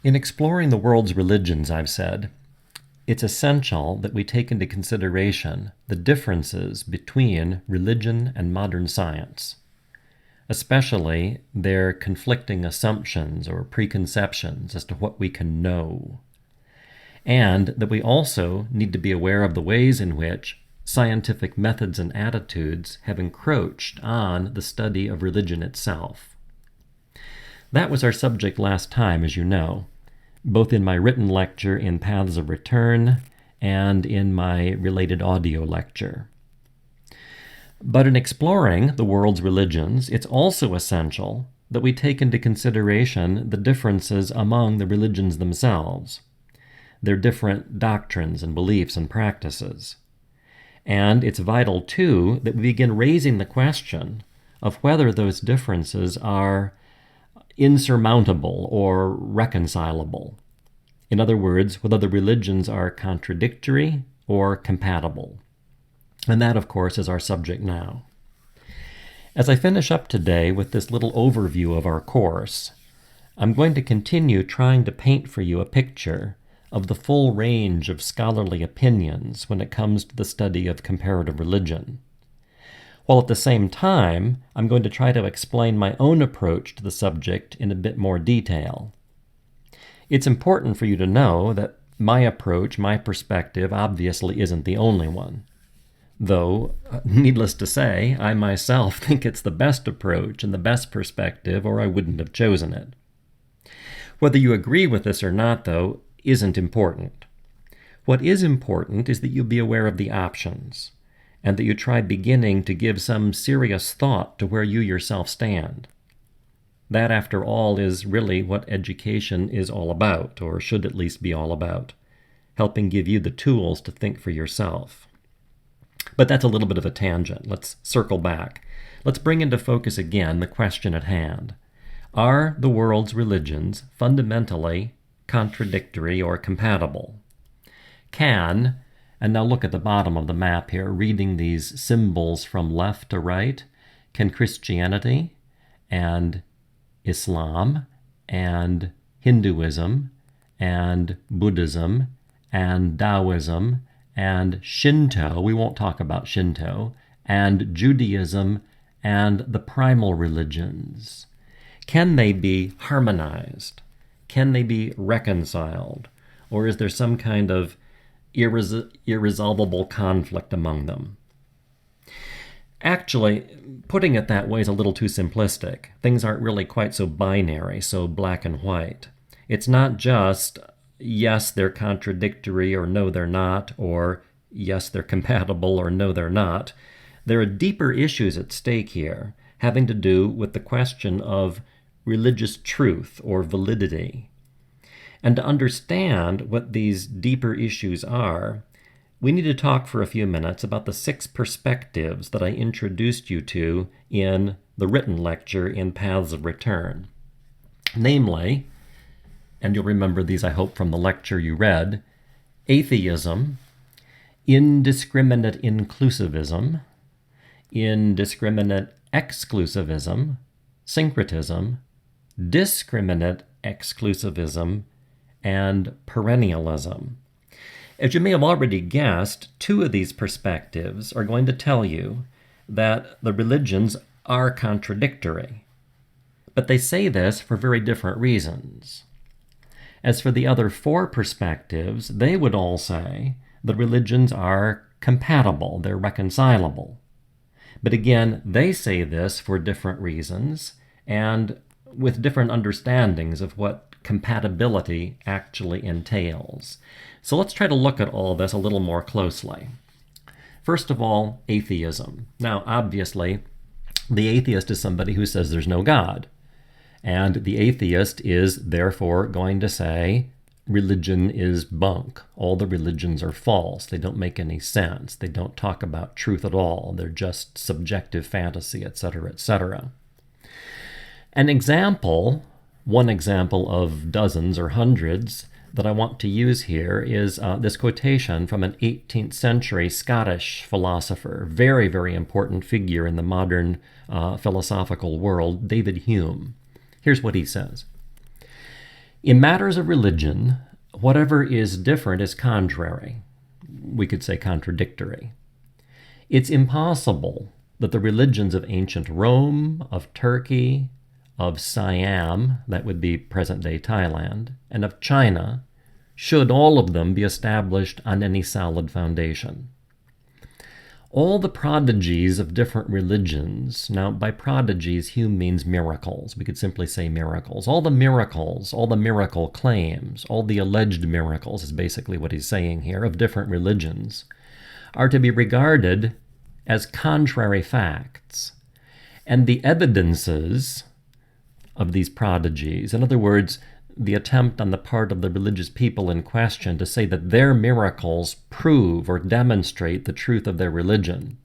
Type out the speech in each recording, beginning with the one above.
In exploring the world's religions, I've said, it's essential that we take into consideration the differences between religion and modern science, especially their conflicting assumptions or preconceptions as to what we can know, and that we also need to be aware of the ways in which scientific methods and attitudes have encroached on the study of religion itself. That was our subject last time, as you know, both in my written lecture in Paths of Return and in my related audio lecture. But in exploring the world's religions, it's also essential that we take into consideration the differences among the religions themselves, their different doctrines and beliefs and practices. And it's vital, too, that we begin raising the question of whether those differences are insurmountable or reconcilable. In other words, whether the religions are contradictory or compatible. And that, of course, is our subject now. As I finish up today with this little overview of our course, I'm going to continue trying to paint for you a picture of the full range of scholarly opinions when it comes to the study of comparative religion, while at the same time, I'm going to try to explain my own approach to the subject in a bit more detail. It's important for you to know that my approach, my perspective, obviously isn't the only one. Though, needless to say, I myself think it's the best approach and the best perspective, or I wouldn't have chosen it. Whether you agree with this or not, though, isn't important. What is important is that you be aware of the options, and that you try beginning to give some serious thought to where you yourself stand. That, after all, is really what education is all about, or should at least be all about, helping give you the tools to think for yourself. But that's a little bit of a tangent. Let's circle back. Let's bring into focus again the question at hand. Are the world's religions fundamentally contradictory or compatible? And now look at the bottom of the map here, reading these symbols from left to right. Can Christianity and Islam and Hinduism and Buddhism and Taoism and Shinto, we won't talk about Shinto, and Judaism and the primal religions, can they be harmonized? Can they be reconciled? Or is there some kind of irresolvable conflict among them? Actually, putting it that way is a little too simplistic. Things aren't really quite so binary, so black and white. It's not just, yes, they're contradictory, or no, they're not, or yes, they're compatible, or no, they're not. There are deeper issues at stake here, having to do with the question of religious truth or validity. And to understand what these deeper issues are, we need to talk for a few minutes about the 6 perspectives that I introduced you to in the written lecture in Paths of Return. Namely, and you'll remember these, I hope, from the lecture you read, atheism, indiscriminate inclusivism, indiscriminate exclusivism, syncretism, discriminant exclusivism, and perennialism. As you may have already guessed, 2 of these perspectives are going to tell you that the religions are contradictory. But they say this for very different reasons. As for the other 4 perspectives, they would all say the religions are compatible, they're reconcilable. But again, they say this for different reasons and with different understandings of what compatibility actually entails. So let's try to look at all this a little more closely. First of all, atheism. Now, obviously, the atheist is somebody who says there's no God. And the atheist is therefore going to say religion is bunk. All the religions are false. They don't make any sense. They don't talk about truth at all. They're just subjective fantasy, etc., etc. An example, one example of dozens or hundreds that I want to use here is this quotation from an 18th century Scottish philosopher, very, very important figure in the modern philosophical world, David Hume. Here's what he says. In matters of religion, whatever is different is contrary. We could say contradictory. It's impossible that the religions of ancient Rome, of Turkey, of Siam, that would be present-day Thailand, and of China, should all of them be established on any solid foundation. All the prodigies of different religions, now by prodigies Hume means miracles, we could simply say miracles. All the miracles, all the miracle claims, all the alleged miracles is basically what he's saying here, of different religions, are to be regarded as contrary facts. And the evidences of these prodigies, in other words, the attempt on the part of the religious people in question to say that their miracles prove or demonstrate the truth of their religion.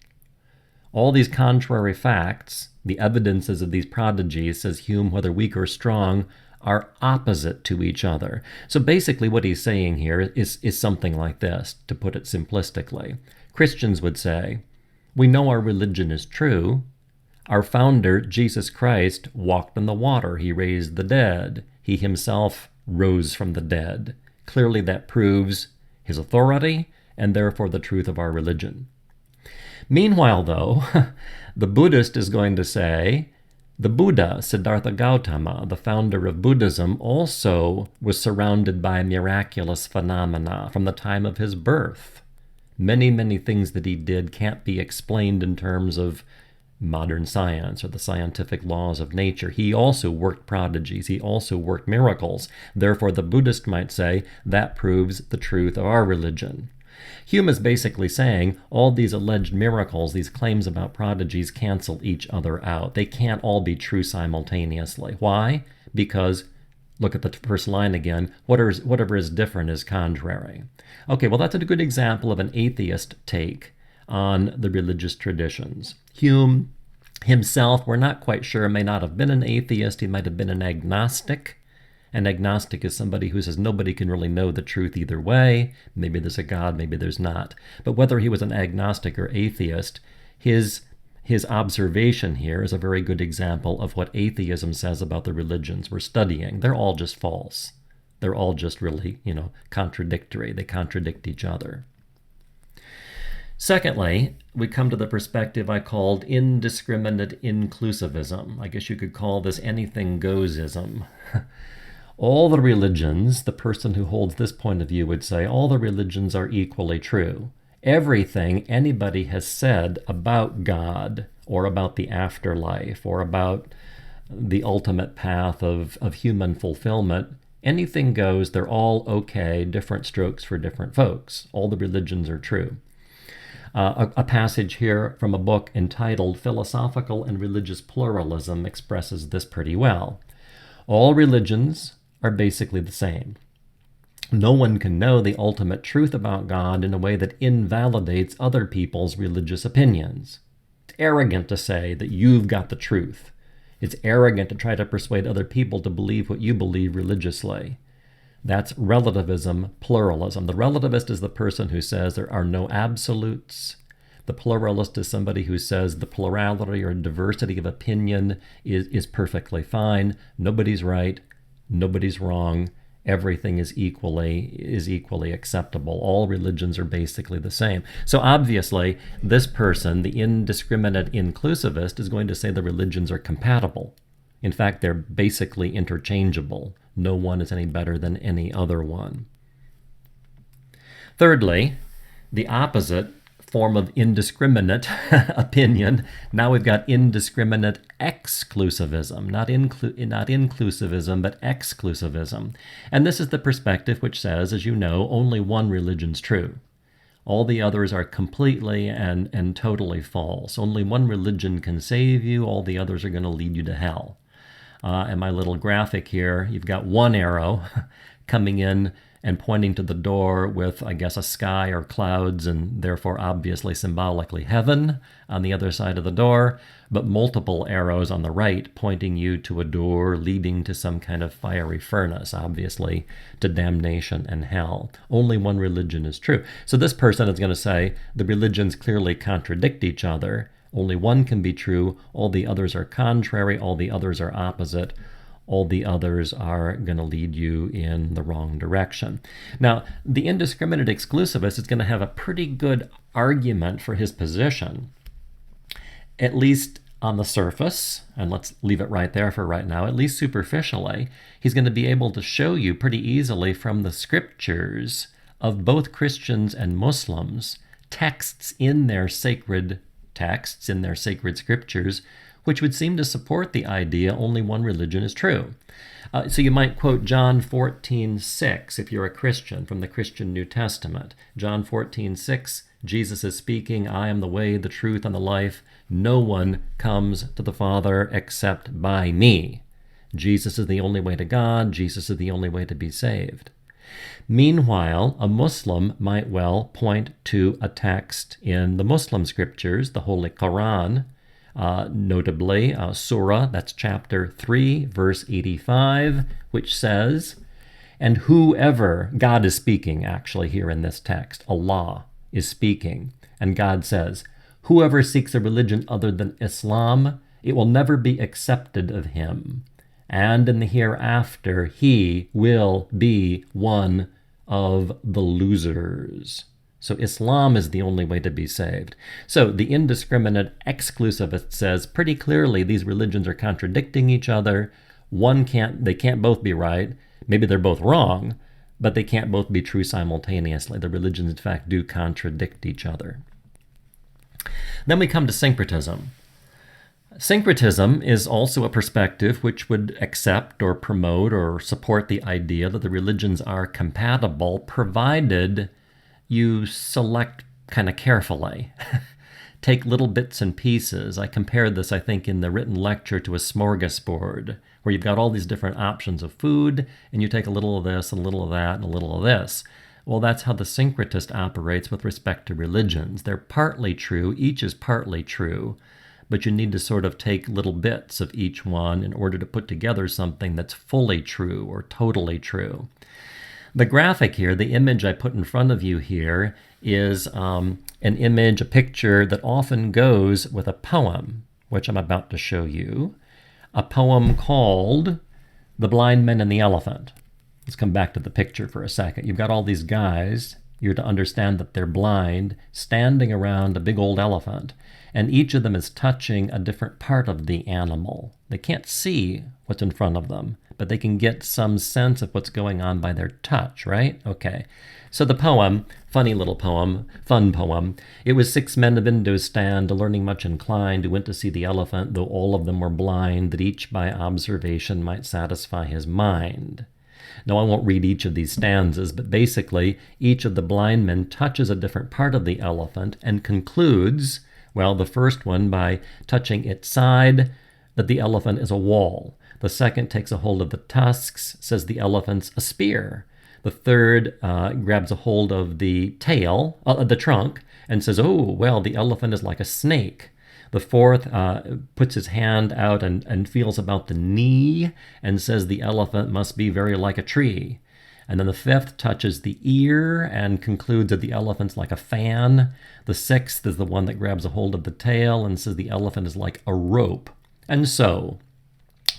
All these contrary facts, the evidences of these prodigies, says Hume, whether weak or strong, are opposite to each other. So basically what he's saying here is something like this, to put it simplistically. Christians would say, we know our religion is true. Our founder, Jesus Christ, walked on the water. He raised the dead. He himself rose from the dead. Clearly that proves his authority and therefore the truth of our religion. Meanwhile, though, the Buddhist is going to say, the Buddha, Siddhartha Gautama, the founder of Buddhism, also was surrounded by miraculous phenomena from the time of his birth. Many, many things that he did can't be explained in terms of modern science or the scientific laws of nature. He also worked prodigies. He also worked miracles. Therefore, the Buddhist might say that proves the truth of our religion. Hume is basically saying all these alleged miracles, these claims about prodigies, cancel each other out. They can't all be true simultaneously. Why? Because, look at the first line again, whatever is different is contrary. Okay, well that's a good example of an atheist take on the religious traditions. Hume himself, we're not quite sure, may not have been an atheist. He might have been an agnostic. An agnostic is somebody who says nobody can really know the truth either way. Maybe there's a God, maybe there's not. But whether he was an agnostic or atheist, his observation here is a very good example of what atheism says about the religions we're studying. They're all just false. They're all just really, contradictory. They contradict each other. Secondly, we come to the perspective I called indiscriminate inclusivism. I guess you could call this anything goes ism. All the religions, the person who holds this point of view would say, all the religions are equally true. Everything anybody has said about God or about the afterlife or about the ultimate path of human fulfillment, anything goes, they're all okay, different strokes for different folks. All the religions are true. A passage here from a book entitled Philosophical and Religious Pluralism expresses this pretty well. All religions are basically the same. No one can know the ultimate truth about God in a way that invalidates other people's religious opinions. It's arrogant to say that you've got the truth. It's arrogant to try to persuade other people to believe what you believe religiously. That's relativism, pluralism. The relativist is the person who says there are no absolutes. The pluralist is somebody who says the plurality or diversity of opinion is perfectly fine. Nobody's right, nobody's wrong. Everything is equally acceptable. All religions are basically the same. So obviously, this person, the indiscriminate inclusivist, is going to say the religions are compatible. In fact, they're basically interchangeable. No one is any better than any other one. Thirdly, the opposite form of indiscriminate opinion. Now we've got indiscriminate exclusivism, not inclusivism, but exclusivism. And this is the perspective which says, as you know, only one religion's true. All the others are completely and totally false. Only one religion can save you. All the others are going to lead you to hell. And my little graphic here, you've got one arrow coming in and pointing to the door with, I guess, a sky or clouds and therefore obviously symbolically heaven on the other side of the door, but multiple arrows on the right pointing you to a door leading to some kind of fiery furnace, obviously to damnation and hell. Only one religion is true. So this person is going to say the religions clearly contradict each other. Only one can be true. All the others are contrary. All the others are opposite. all the others are going to lead you in the wrong direction. Now, the indiscriminate exclusivist is going to have a pretty good argument for his position, at least on the surface, and let's leave it right there for right now, at least superficially. He's going to be able to show you pretty easily from the scriptures of both Christians and Muslims texts in their sacred texts, in their sacred scriptures, which would seem to support the idea only one religion is true. So you might quote John 14:6 if you're a Christian from the Christian New Testament. John 14:6, Jesus is speaking, I am the way, the truth, and the life. No one comes to the Father except by me. Jesus is the only way to God. Jesus is the only way to be saved. Meanwhile, a Muslim might well point to a text in the Muslim scriptures, the Holy Quran, notably Surah, that's chapter 3, verse 85, which says, and whoever, God is speaking actually here in this text, Allah is speaking, and God says, whoever seeks a religion other than Islam, it will never be accepted of him, and in the hereafter he will be one of the losers. So Islam is the only way to be saved. So the indiscriminate exclusivist says pretty clearly these religions are contradicting each other. They can't both be right. Maybe they're both wrong, but they can't both be true simultaneously. The religions, in fact, do contradict each other. Then we come to syncretism. Syncretism is also a perspective which would accept or promote or support the idea that the religions are compatible, provided you select kind of carefully. Take little bits and pieces. I compared this, I think, in the written lecture to a smorgasbord, where you've got all these different options of food, and you take a little of this, and a little of that, and a little of this. Well, that's how the syncretist operates with respect to religions. They're partly true, each is partly true, but you need to sort of take little bits of each one in order to put together something that's fully true or totally true. The graphic here, the image I put in front of you here, is an image, a picture that often goes with a poem, which I'm about to show you. A poem called The Blind Men and the Elephant. Let's come back to the picture for a second. You've got all these guys, you're to understand that they're blind, standing around a big old elephant, and each of them is touching a different part of the animal. They can't see what's in front of them, but they can get some sense of what's going on by their touch, right? Okay. So the poem, funny little poem, fun poem, it was 6 men of Indostan, learning much inclined, who went to see the elephant, though all of them were blind, that each by observation might satisfy his mind. Now, I won't read each of these stanzas, but basically, each of the blind men touches a different part of the elephant and concludes, well, the first one by touching its side, that the elephant is a wall. The second takes a hold of the tusks, says the elephant's a spear. The third grabs a hold of the tail, the trunk, and says, oh, well, the elephant is like a snake. The fourth puts his hand out and feels about the knee and says the elephant must be very like a tree. And then the fifth touches the ear and concludes that the elephant's like a fan. The sixth is the one that grabs a hold of the tail and says the elephant is like a rope. And so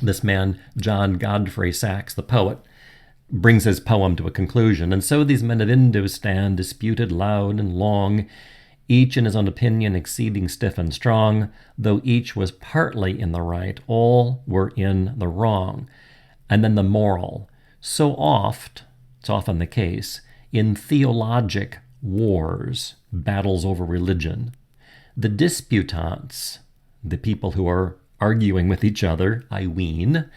this man, John Godfrey Saxe, the poet, brings his poem to a conclusion. And so these men of Indostan disputed loud and long, each in his own opinion exceeding stiff and strong. Though each was partly in the right, all were in the wrong. And then the moral. So oft, it's often the case, in theologic wars, battles over religion, the disputants, the people who are arguing with each other, I ween,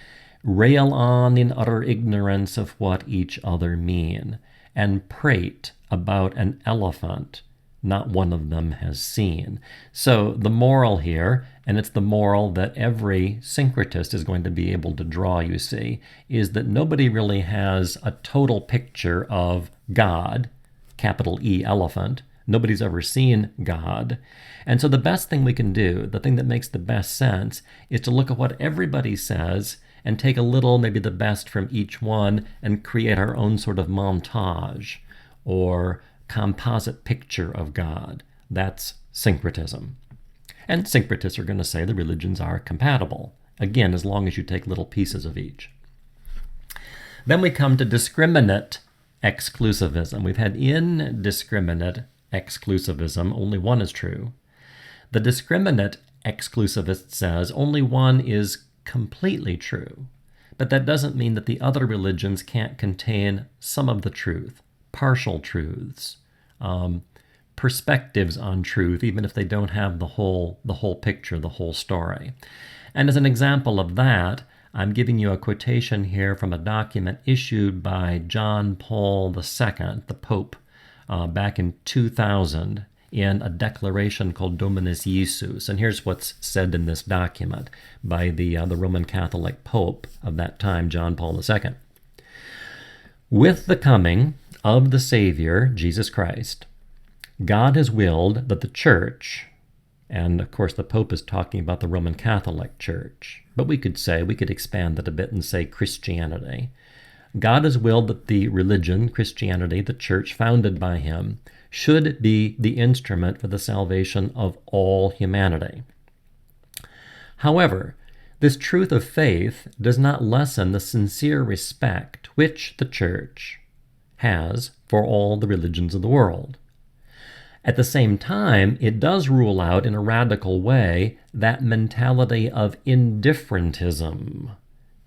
rail on in utter ignorance of what each other mean, and prate about an elephant not one of them has seen. So the moral here, and it's the moral that every syncretist is going to be able to draw, you see, is that nobody really has a total picture of God, capital E elephant. Nobody's ever seen God. And so the best thing we can do, the thing that makes the best sense, is to look at what everybody says and take a little, maybe the best from each one, and create our own sort of montage or composite picture of God. That's syncretism. And syncretists are going to say the religions are compatible. Again, as long as you take little pieces of each. Then we come to discriminant exclusivism. We've had indiscriminate exclusivism, only one is true. The discriminant exclusivist says only one is completely true, but that doesn't mean that the other religions can't contain some of the truth, partial truths, perspectives on truth, even if they don't have the whole picture, the whole story. And as an example of that, I'm giving you a quotation here from a document issued by John Paul II, the Pope, back in 2000, in a declaration called Dominus Iesus. And here's what's said in this document by the Roman Catholic Pope of that time, John Paul II. With the coming of the Savior, Jesus Christ, God has willed that the Church, and of course the Pope is talking about the Roman Catholic Church, but we could expand that a bit and say Christianity. God has willed that the religion, Christianity, the church founded by him, should be the instrument for the salvation of all humanity. However, this truth of faith does not lessen the sincere respect which the church has for all the religions of the world. At the same time, it does rule out in a radical way that mentality of indifferentism,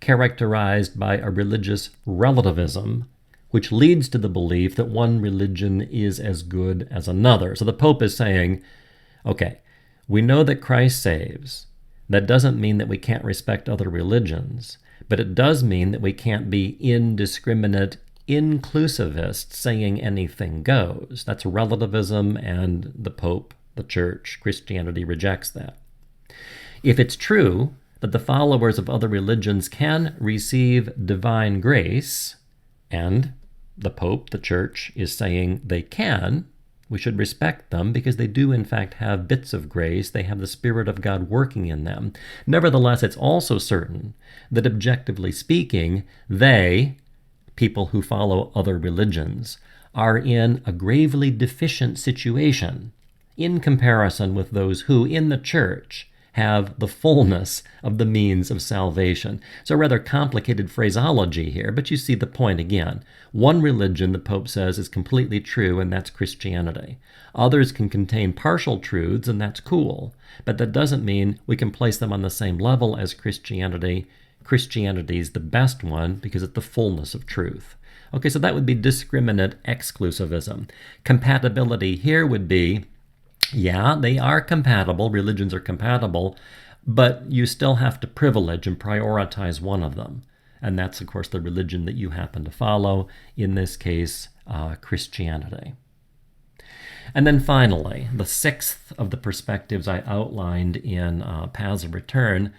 characterized by a religious relativism, which leads to the belief that one religion is as good as another. So the Pope is saying, okay, we know that Christ saves. That doesn't mean that we can't respect other religions, but it does mean that we can't be indiscriminate inclusivists saying anything goes. That's relativism, and the Pope, the Church, Christianity rejects that. If it's true that the followers of other religions can receive divine grace, and the Pope, the Church, is saying they can, we should respect them because they do in fact have bits of grace. They have the Spirit of God working in them. Nevertheless, it's also certain that objectively speaking, they, people who follow other religions, are in a gravely deficient situation in comparison with those who, in the church, have the fullness of the means of salvation. So a rather complicated phraseology here, but you see the point again. One religion, the Pope says, is completely true, and that's Christianity. Others can contain partial truths, and that's cool, but that doesn't mean we can place them on the same level as Christianity. Christianity is the best one because it's the fullness of truth. Okay, so that would be discriminant exclusivism. Compatibility here would be, yeah, they are compatible, religions are compatible, but you still have to privilege and prioritize one of them. And that's, of course, the religion that you happen to follow, in this case, Christianity. And then finally, the sixth of the perspectives I outlined in Paths of Return,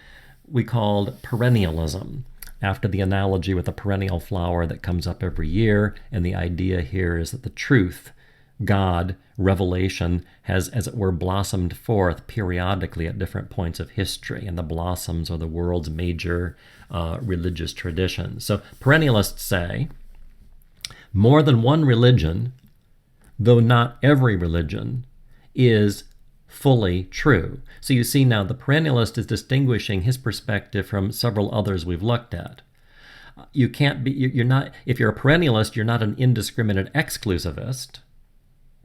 we called perennialism, after the analogy with a perennial flower that comes up every year. And the idea here is that the truth, God, revelation, has, as it were, blossomed forth periodically at different points of history, and the blossoms are the world's major religious traditions. So perennialists say more than one religion, though not every religion, is fully true. So you see now the perennialist is distinguishing his perspective from several others we've looked at. You can't be, you're not, if you're a perennialist, you're not an indiscriminate exclusivist,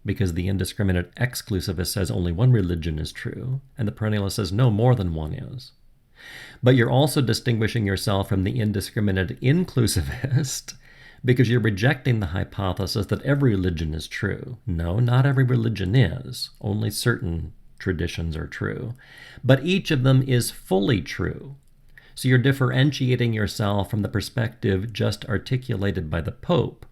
because the indiscriminate exclusivist says only one religion is true, and the perennialist says no, more than one is. But you're also distinguishing yourself from the indiscriminate inclusivist because you're rejecting the hypothesis that every religion is true. No, not every religion is. Only certain traditions are true. But each of them is fully true. So you're differentiating yourself from the perspective just articulated by the Pope,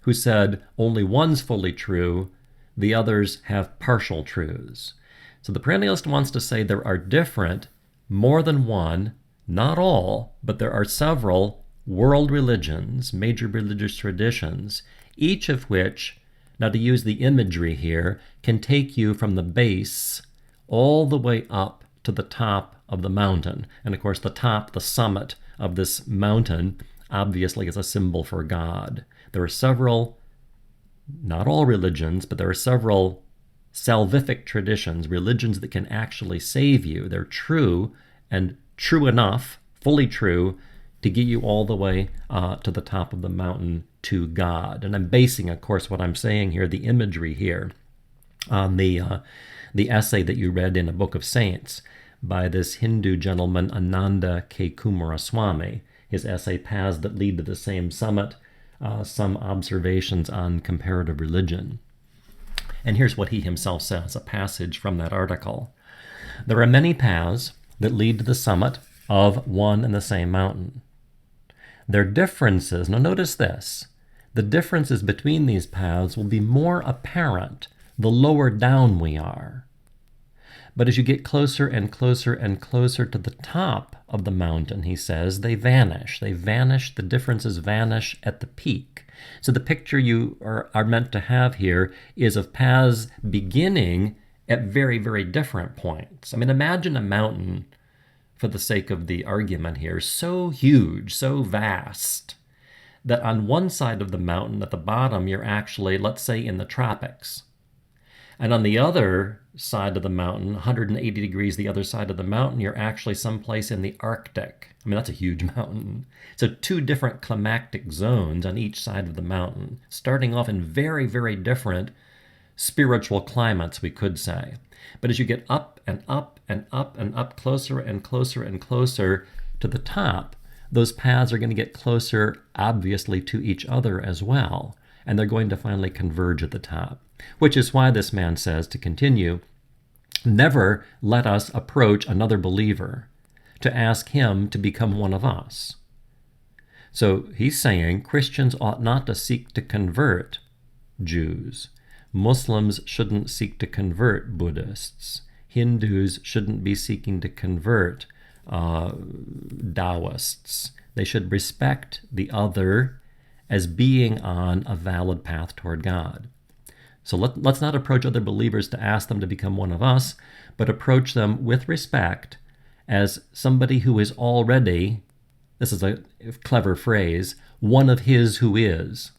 who said only one's fully true, the others have partial truths. So the perennialist wants to say there are different, more than one, not all, but there are several world religions, major religious traditions, each of which, now to use the imagery here, can take you from the base all the way up to the top of the mountain. And of course the top, the summit of this mountain, obviously is a symbol for God. There are several, not all religions, but there are several salvific traditions, religions that can actually save you. They're true, and true enough, fully true, to get you all the way to the top of the mountain to God. And I'm basing, of course, what I'm saying here, the imagery here, on the essay that you read in A Book of Saints by this Hindu gentleman, Ananda K. Kumaraswamy, his essay, Paths That Lead to the Same Summit, Some Observations on Comparative Religion. And here's what he himself says, a passage from that article. There are many paths that lead to the summit of one and the same mountain. Their differences, now notice this, the differences between these paths will be more apparent the lower down we are. But as you get closer and closer and closer to the top of the mountain, he says, they vanish. They vanish, the differences vanish at the peak. So the picture you are meant to have here is of paths beginning at very, very different points. I mean, imagine a mountain, for the sake of the argument here, so huge, so vast, that on one side of the mountain, at the bottom, you're actually, let's say, in the tropics. And on the other side of the mountain, 180 degrees the other side of the mountain, you're actually someplace in the Arctic. I mean, that's a huge mountain. So two different climatic zones on each side of the mountain, starting off in very, very different spiritual climates, we could say. But as you get up and up and up and up, closer and closer and closer to the top, those paths are going to get closer, obviously, to each other as well. And they're going to finally converge at the top. Which is why this man says, to continue, never let us approach another believer to ask him to become one of us. So he's saying Christians ought not to seek to convert Jews. Muslims shouldn't seek to convert Buddhists. Hindus shouldn't be seeking to convert Taoists. They should respect the other as being on a valid path toward God. So let's not approach other believers to ask them to become one of us, but approach them with respect as somebody who is already, this is a clever phrase, one of his who is.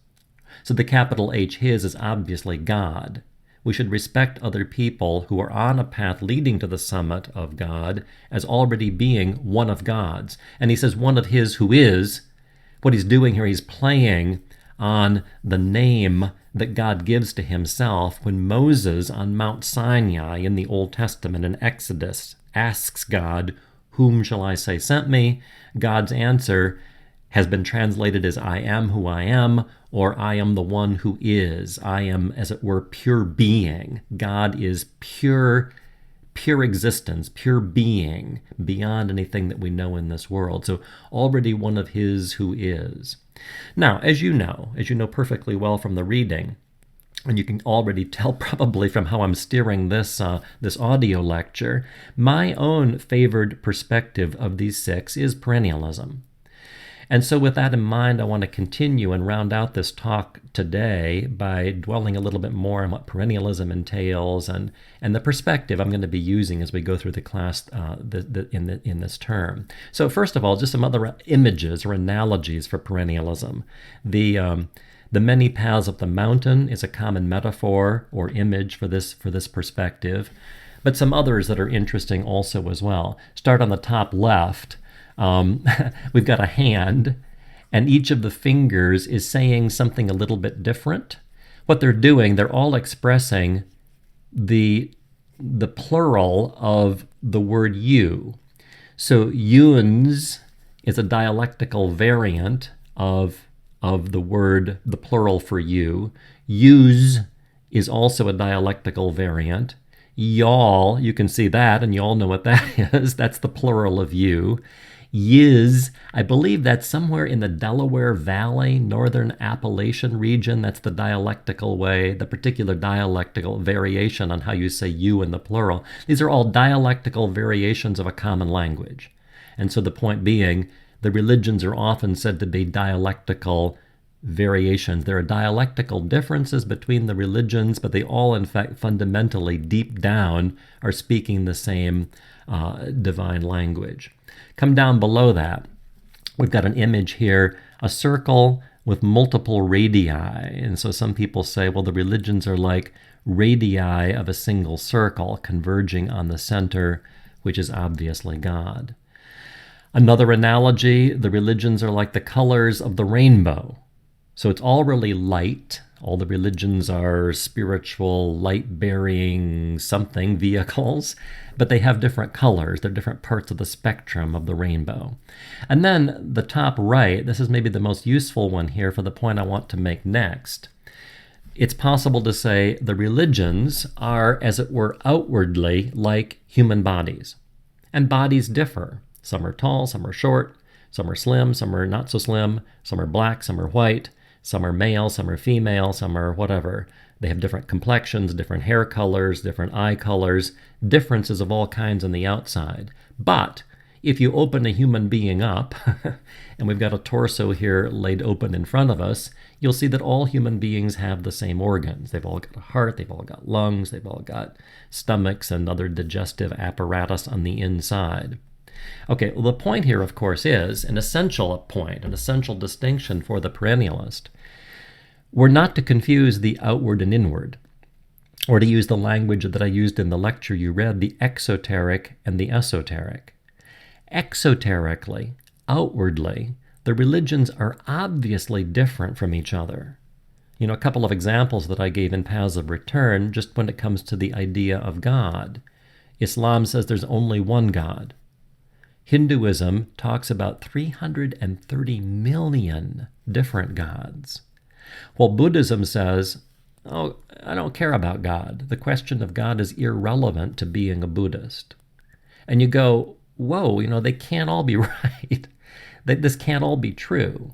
So the capital H, his, is obviously God. We should respect other people who are on a path leading to the summit of God as already being one of God's. And he says one of his who is. What he's doing here, he's playing on the name that God gives to himself when Moses on Mount Sinai in the Old Testament in Exodus asks God, "Whom shall I say sent me?" God's answer has been translated as "I am who I am," or "I am the one who is." I am, as it were, pure being. God is pure existence, pure being, beyond anything that we know in this world. So already one of his who is. Now, as you know perfectly well from the reading, and you can already tell probably from how I'm steering this audio lecture, my own favored perspective of these six is perennialism. And so with that in mind, I want to continue and round out this talk today by dwelling a little bit more on what perennialism entails and the perspective I'm going to be using as we go through the class in this term. So first of all, just some other images or analogies for perennialism. The many paths up the mountain is a common metaphor or image for this perspective, but some others that are interesting also as well. Start on the top left. We've got a hand, and each of the fingers is saying something a little bit different. What they're doing, they're all expressing the plural of the word you. So yuns is a dialectical variant of the word, the plural for you. Yous is also a dialectical variant. Y'all, you can see that, and you all know what that is. That's the plural of you. Yiz, I believe that's somewhere in the Delaware Valley, northern Appalachian region. That's the dialectical way, the particular dialectical variation on how you say you in the plural. These are all dialectical variations of a common language. And so the point being, the religions are often said to be dialectical variations. There are dialectical differences between the religions, but they all, in fact, fundamentally, deep down, are speaking the same divine language. Come down below that. We've got an image here, a circle with multiple radii. And so some people say, well, the religions are like radii of a single circle converging on the center, which is obviously God. Another analogy, the religions are like the colors of the rainbow. So it's all really light. All the religions are spiritual, light-bearing something vehicles, but they have different colors. They're different parts of the spectrum of the rainbow. And then the top right, this is maybe the most useful one here for the point I want to make next. It's possible to say the religions are, as it were, outwardly like human bodies. And bodies differ. Some are tall, some are short, some are slim, some are not so slim, some are black, some are white, some are male, some are female, some are whatever. They have different complexions, different hair colors, different eye colors, differences of all kinds on the outside. But if you open a human being up, and we've got a torso here laid open in front of us, you'll see that all human beings have the same organs. They've all got a heart, they've all got lungs, they've all got stomachs and other digestive apparatus on the inside. Okay, well, the point here, of course, is an essential point, an essential distinction for the perennialist. We're not to confuse the outward and inward, or to use the language that I used in the lecture you read, the exoteric and the esoteric. Exoterically, outwardly, the religions are obviously different from each other. You know, a couple of examples that I gave in Paths of Return, just when it comes to the idea of God. Islam says there's only one God. Hinduism talks about 330 million different gods. While Buddhism says, oh, I don't care about God. The question of God is irrelevant to being a Buddhist. And you go, whoa, you know, they can't all be right. This can't all be true.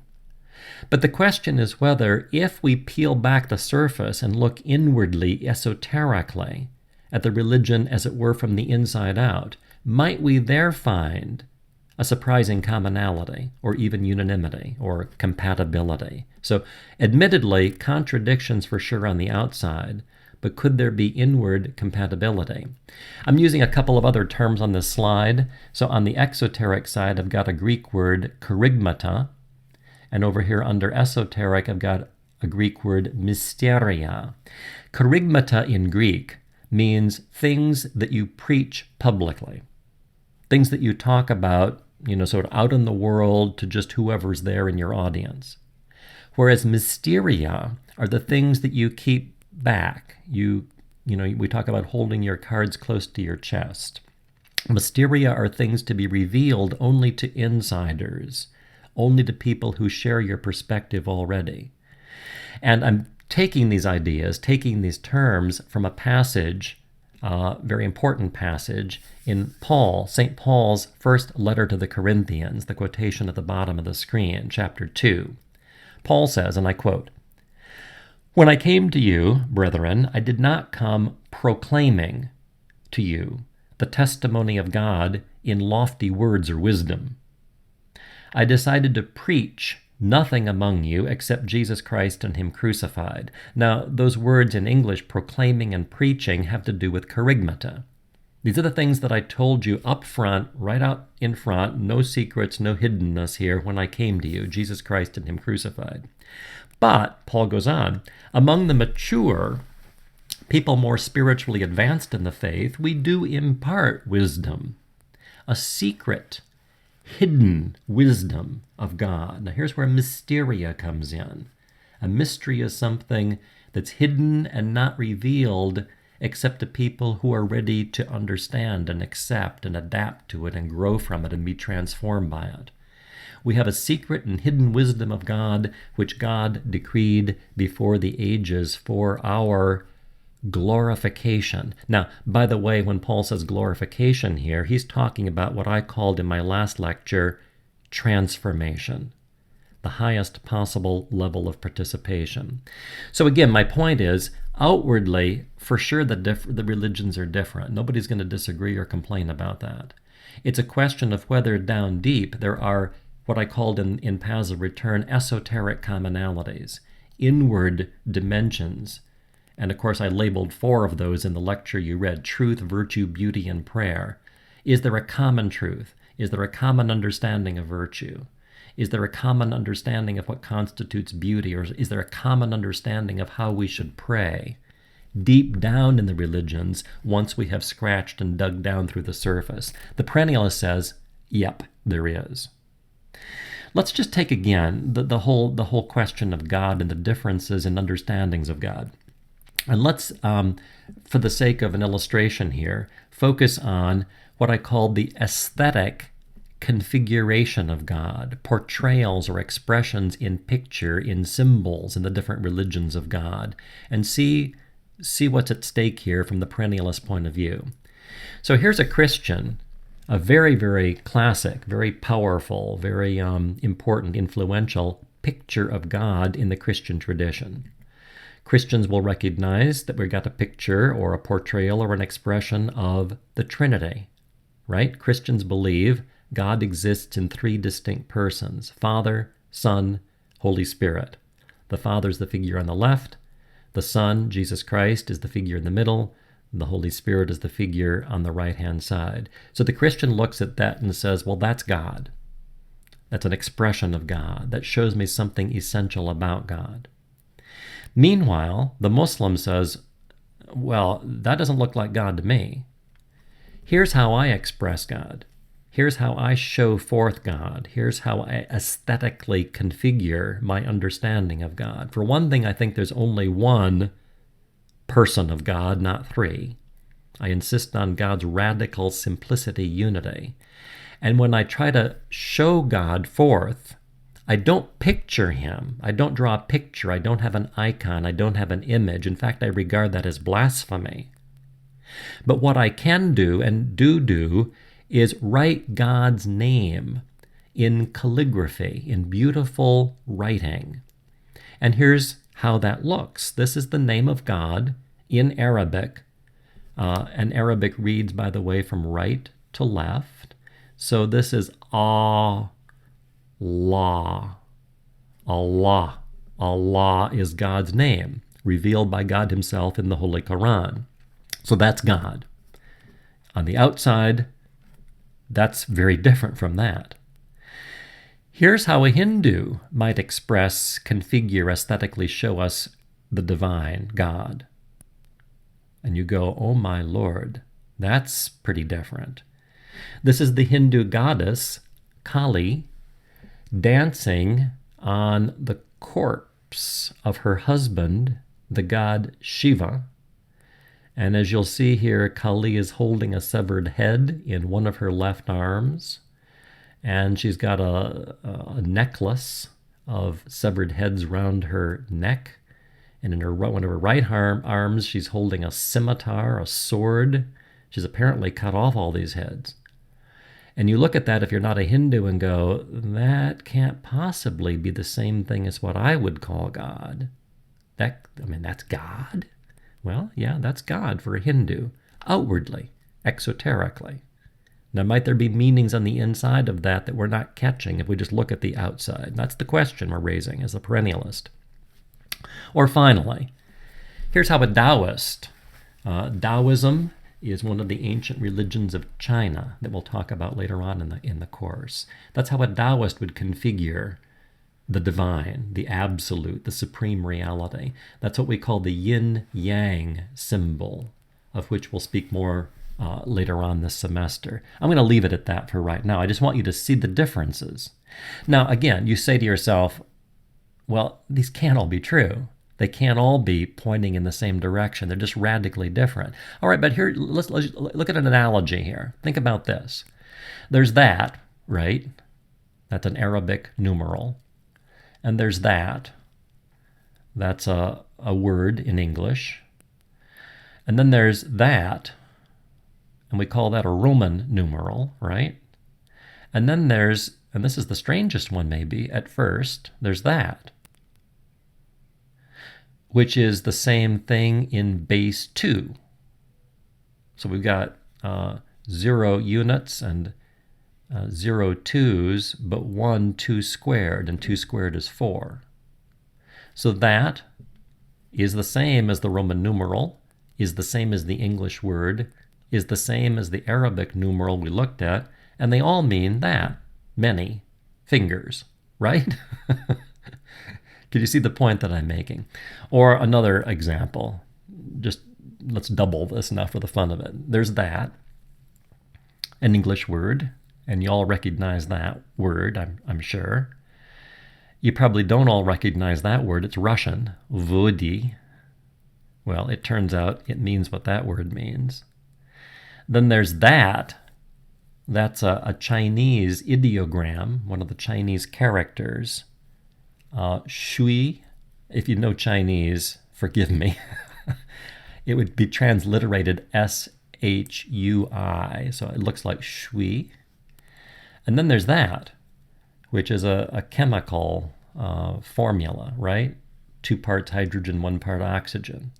But the question is whether, if we peel back the surface and look inwardly, esoterically, at the religion as it were from the inside out, might we there find a surprising commonality, or even unanimity, or compatibility? So, admittedly, contradictions for sure on the outside, but could there be inward compatibility? I'm using a couple of other terms on this slide. So on the exoteric side, I've got a Greek word, kerygmata, and over here under esoteric, I've got a Greek word, mysteria. Kerygmata in Greek means things that you preach publicly, things that you talk about, you know, sort of out in the world to just whoever's there in your audience. Whereas mysteria are the things that you keep back. You know, we talk about holding your cards close to your chest. Mysteria are things to be revealed only to insiders, only to people who share your perspective already. And I'm taking these ideas, taking these terms from a passage, very important passage, in St. Paul's first letter to the Corinthians, the quotation at the bottom of the screen, chapter 2. Paul says, and I quote, "When I came to you, brethren, I did not come proclaiming to you the testimony of God in lofty words or wisdom. I decided to preach nothing among you except Jesus Christ and Him crucified." Now, those words in English, proclaiming and preaching, have to do with kerygmata. These are the things that I told you up front, right out in front, no secrets, no hiddenness here when I came to you, Jesus Christ and Him crucified. But, Paul goes on, among the mature, people more spiritually advanced in the faith, we do impart wisdom, a secret, hidden wisdom of God. Now here's where mysteria comes in. A mystery is something that's hidden and not revealed except to people who are ready to understand and accept and adapt to it and grow from it and be transformed by it. We have a secret and hidden wisdom of God, which God decreed before the ages for our glorification. Now, by the way, when Paul says glorification here, he's talking about what I called in my last lecture, transformation, the highest possible level of participation. So again, my point is, outwardly, for sure the religions are different. Nobody's going to disagree or complain about that. It's a question of whether down deep there are what I called in Paths of Return, esoteric commonalities, inward dimensions. And of course, I labeled 4 of those in the lecture you read: truth, virtue, beauty, and prayer. Is there a common truth? Is there a common understanding of virtue? Is there a common understanding of what constitutes beauty? Or is there a common understanding of how we should pray? Deep down in the religions, once we have scratched and dug down through the surface, the perennialist says, yep, there is. Let's just take again the whole question of God and the differences in understandings of God. And let's, for the sake of an illustration here, focus on what I call the aesthetic configuration of God, portrayals or expressions in picture, in symbols in the different religions of God, and see what's at stake here from the perennialist point of view. So here's a Christian, a very, very classic, very powerful, very important, influential picture of God in the Christian tradition. Christians will recognize that we've got a picture or a portrayal or an expression of the Trinity, right? Christians believe God exists in three distinct persons: Father, Son, Holy Spirit. The Father is the figure on the left. The Son, Jesus Christ, is the figure in the middle. The Holy Spirit is the figure on the right-hand side. So the Christian looks at that and says, well, that's God. That's an expression of God. That shows me something essential about God. Meanwhile, the Muslim says, well, that doesn't look like God to me. Here's how I express God. Here's how I show forth God. Here's how I aesthetically configure my understanding of God. For one thing, I think there's only one person of God, not three. I insist on God's radical simplicity, unity. And when I try to show God forth, I don't picture him. I don't draw a picture. I don't have an icon. I don't have an image. In fact, I regard that as blasphemy. But what I can do and do is write God's name in calligraphy, in beautiful writing. And here's how that looks. This is the name of God in Arabic. And Arabic reads, by the way, from right to left. So this is Allah. Allah. Allah is God's name, revealed by God himself in the Holy Quran. So that's God. On the outside, that's very different from that. Here's how a Hindu might express, configure, aesthetically show us the divine God. And you go, oh my Lord, that's pretty different. This is the Hindu goddess, Kali, dancing on the corpse of her husband, the god Shiva. And as you'll see here, Kali is holding a severed head in one of her left arms. And she's got a necklace of severed heads round her neck. And in one of her right arms, she's holding a scimitar, a sword. She's apparently cut off all these heads. And you look at that if you're not a Hindu and go, that can't possibly be the same thing as what I would call God. That's God? Well, yeah, that's God for a Hindu, outwardly, exoterically. Now, might there be meanings on the inside of that we're not catching if we just look at the outside? That's the question we're raising as a perennialist. Or finally, here's how a Taoist, Taoism is one of the ancient religions of China that we'll talk about later on in the course. That's how a Taoist would configure the divine, the absolute, the supreme reality. That's what we call the yin-yang symbol, of which we'll speak more later on this semester. I'm going to leave it at that for right now. I just want you to see the differences. Now, again, you say to yourself, well, these can't all be true. They can't all be pointing in the same direction. They're just radically different. All right, but here, let's look at an analogy here. Think about this. There's that, right? That's an Arabic numeral. And there's that. That's a word in English. And then there's that, and we call that a Roman numeral, right? And then there's, and this is the strangest one maybe at first, there's that, which is the same thing in base 2. So we've got 0 units and 0 twos, but 1 2 squared, and 2 squared is 4. So that is the same as the Roman numeral, is the same as the English word, is the same as the Arabic numeral we looked at, and they all mean that, many fingers, right? Can you see the point that I'm making? Or another example, just let's double this now for the fun of it. There's that, an English word, and you all recognize that word, I'm sure. You probably don't all recognize that word. It's Russian, vodi. Well, it turns out it means what that word means. Then there's that. That's a Chinese ideogram, one of the Chinese characters. Shui, if you know Chinese, forgive me. It would be transliterated S-H-U-I, so it looks like shui. And then there's that, which is a chemical formula, right? 2 parts hydrogen, 1 part oxygen.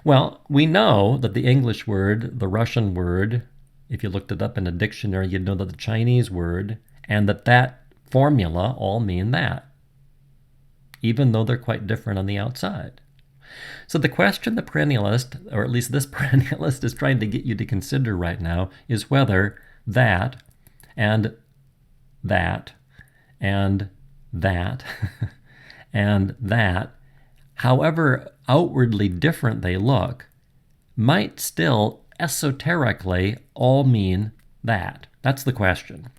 Well, we know that the English word, the Russian word, if you looked it up in a dictionary, you'd know that the Chinese word and that formula all mean that, even though they're quite different on the outside. So the question the perennialist, or at least this perennialist, is trying to get you to consider right now is whether that and that and that and that, however outwardly different they look, might still esoterically all mean that. That's the question.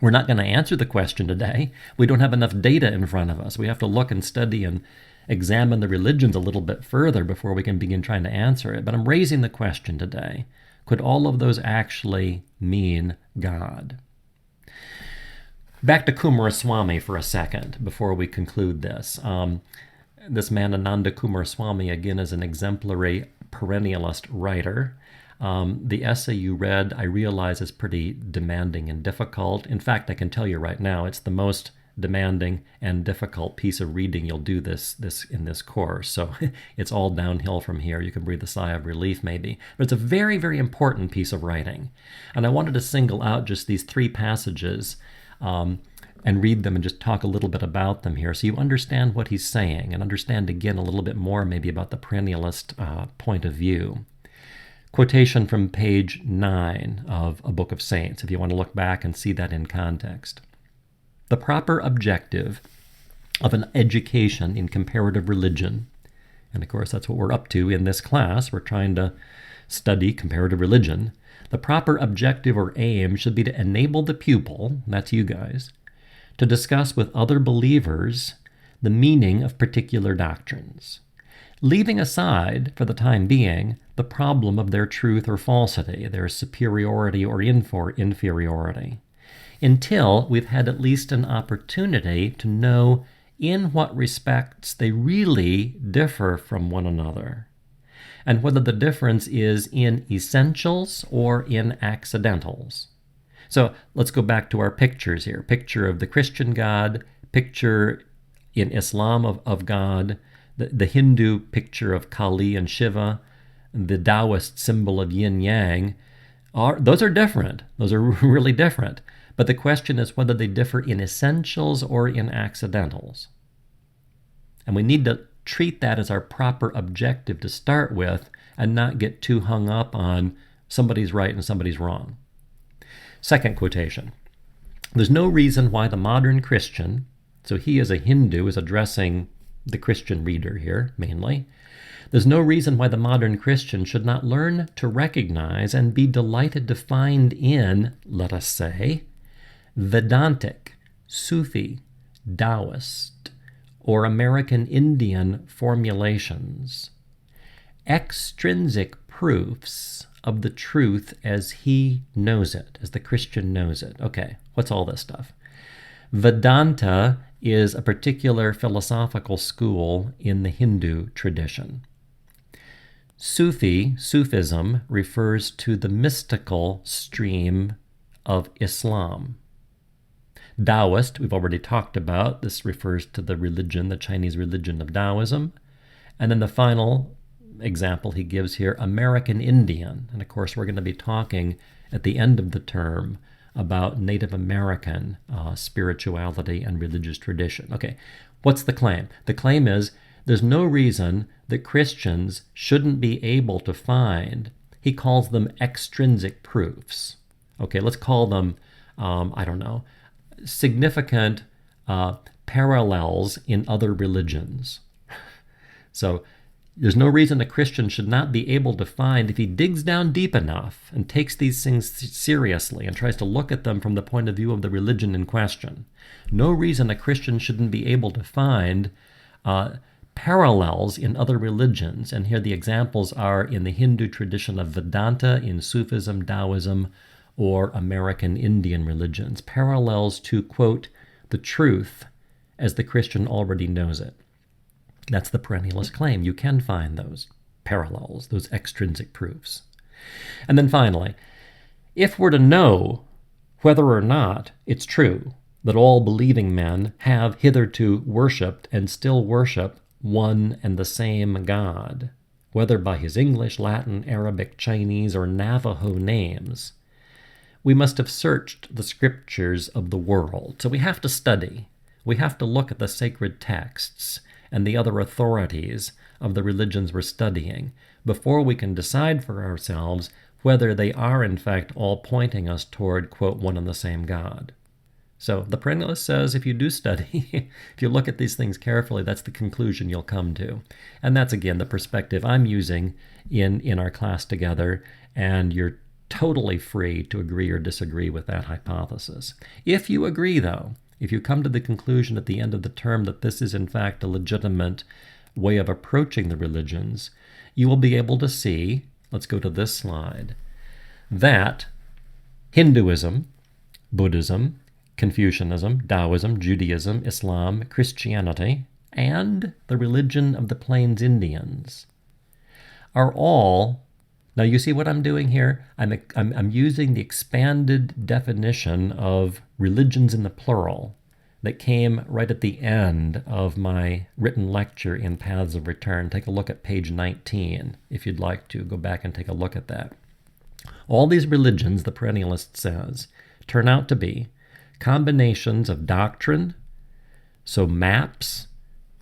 We're not going to answer the question today. We don't have enough data in front of us. We have to look and study and examine the religions a little bit further before we can begin trying to answer it. But I'm raising the question today. Could all of those actually mean God? Back to Coomaraswamy for a second before we conclude this. This man, Ananda Coomaraswamy, again, is an exemplary perennialist writer. The essay you read, I realize, is pretty demanding and difficult. In fact, I can tell you right now, it's the most demanding and difficult piece of reading you'll do in this course. So it's all downhill from here. You can breathe a sigh of relief maybe. But it's a very, very important piece of writing. And I wanted to single out just these 3 passages and read them and just talk a little bit about them here so you understand what he's saying and understand again a little bit more maybe about the perennialist point of view. Quotation from page 9 of A Book of Saints, if you want to look back and see that in context. The proper objective of an education in comparative religion, and of course that's what we're up to in this class, we're trying to study comparative religion. The proper objective or aim should be to enable the pupil, that's you guys, to discuss with other believers the meaning of particular doctrines, leaving aside, for the time being, the problem of their truth or falsity, their superiority or inferiority, until we've had at least an opportunity to know in what respects they really differ from one another, and whether the difference is in essentials or in accidentals. So let's go back to our pictures here. Picture of the Christian God, picture in Islam of God, the Hindu picture of Kali and Shiva, the Taoist symbol of yin-yang. Those are different. Those are really different. But the question is whether they differ in essentials or in accidentals. And we need to treat that as our proper objective to start with and not get too hung up on somebody's right and somebody's wrong. Second quotation. There's no reason why the modern Christian, so he as a Hindu is addressing the Christian reader here mainly, there's no reason why the modern Christian should not learn to recognize and be delighted to find in, let us say, Vedantic, Sufi, Taoist, or American Indian formulations, extrinsic proofs of the truth as he knows it, as the Christian knows it. Okay, what's all this stuff? Vedanta is a particular philosophical school in the Hindu tradition. Sufism, refers to the mystical stream of Islam. Taoist, we've already talked about. This refers to the religion, the Chinese religion of Taoism. And then the final example he gives here, American Indian. And of course, we're going to be talking at the end of the term about Native American spirituality and religious tradition. Okay, what's the claim? The claim is there's no reason that Christians shouldn't be able to find, he calls them extrinsic proofs. Okay, let's call them, significant parallels in other religions. So There's no reason a Christian should not be able to find, if he digs down deep enough and takes these things seriously and tries to look at them from the point of view of the religion in question, no reason a Christian shouldn't be able to find parallels in other religions. And here the examples are in the Hindu tradition of Vedanta, in Sufism, Taoism, or American Indian religions. Parallels to, quote, the truth as the Christian already knows it. That's the perennialist claim. You can find those parallels, those extrinsic proofs. And then finally, if we're to know whether or not it's true that all believing men have hitherto worshipped and still worship one and the same God, whether by his English, Latin, Arabic, Chinese, or Navajo names, we must have searched the scriptures of the world. So we have to study. We have to look at the sacred texts and the other authorities of the religions we're studying before we can decide for ourselves whether they are in fact all pointing us toward, quote, one and the same God. So the perennialist says if you do study, if you look at these things carefully, that's the conclusion you'll come to. And that's, again, the perspective I'm using in our class together, and you're totally free to agree or disagree with that hypothesis. If you agree, though, if you come to the conclusion at the end of the term that this is in fact a legitimate way of approaching the religions, you will be able to see, let's go to this slide, that Hinduism, Buddhism, Confucianism, Taoism, Judaism, Islam, Christianity, and the religion of the Plains Indians are all, now you see what I'm doing here? I'm using the expanded definition of religions in the plural that came right at the end of my written lecture in Paths of Return. Take a look at page 19 if you'd like to go back and take a look at that. All these religions, the perennialist says, turn out to be combinations of doctrine, so maps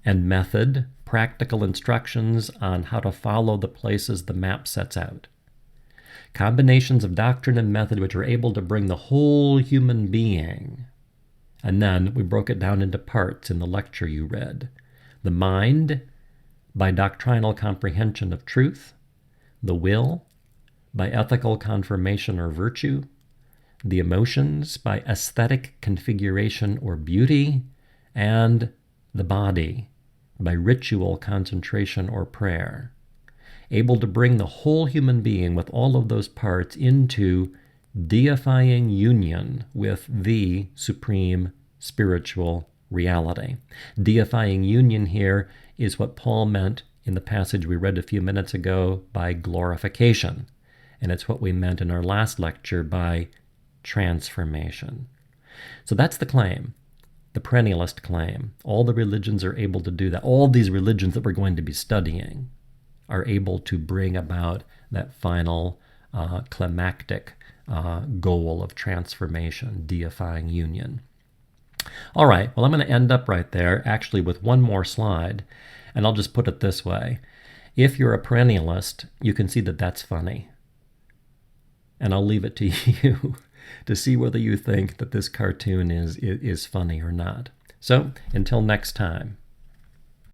and method, practical instructions on how to follow the places the map sets out. Combinations of doctrine and method which are able to bring the whole human being. And then we broke it down into parts in the lecture you read. The mind, by doctrinal comprehension of truth. The will, by ethical confirmation or virtue. The emotions, by aesthetic configuration or beauty. And the body, by ritual concentration or prayer. Able to bring the whole human being with all of those parts into deifying union with the supreme spiritual reality. Deifying union here is what Paul meant in the passage we read a few minutes ago by glorification, and it's what we meant in our last lecture by transformation. So that's the claim, the perennialist claim. All the religions are able to do that. All these religions that we're going to be studying are able to bring about that final climactic goal of transformation, deifying union. All right, well, I'm going to end up right there, actually with one more slide, and I'll just put it this way. If you're a perennialist, you can see that that's funny. And I'll leave it to you to see whether you think that this cartoon is funny or not. So, until next time.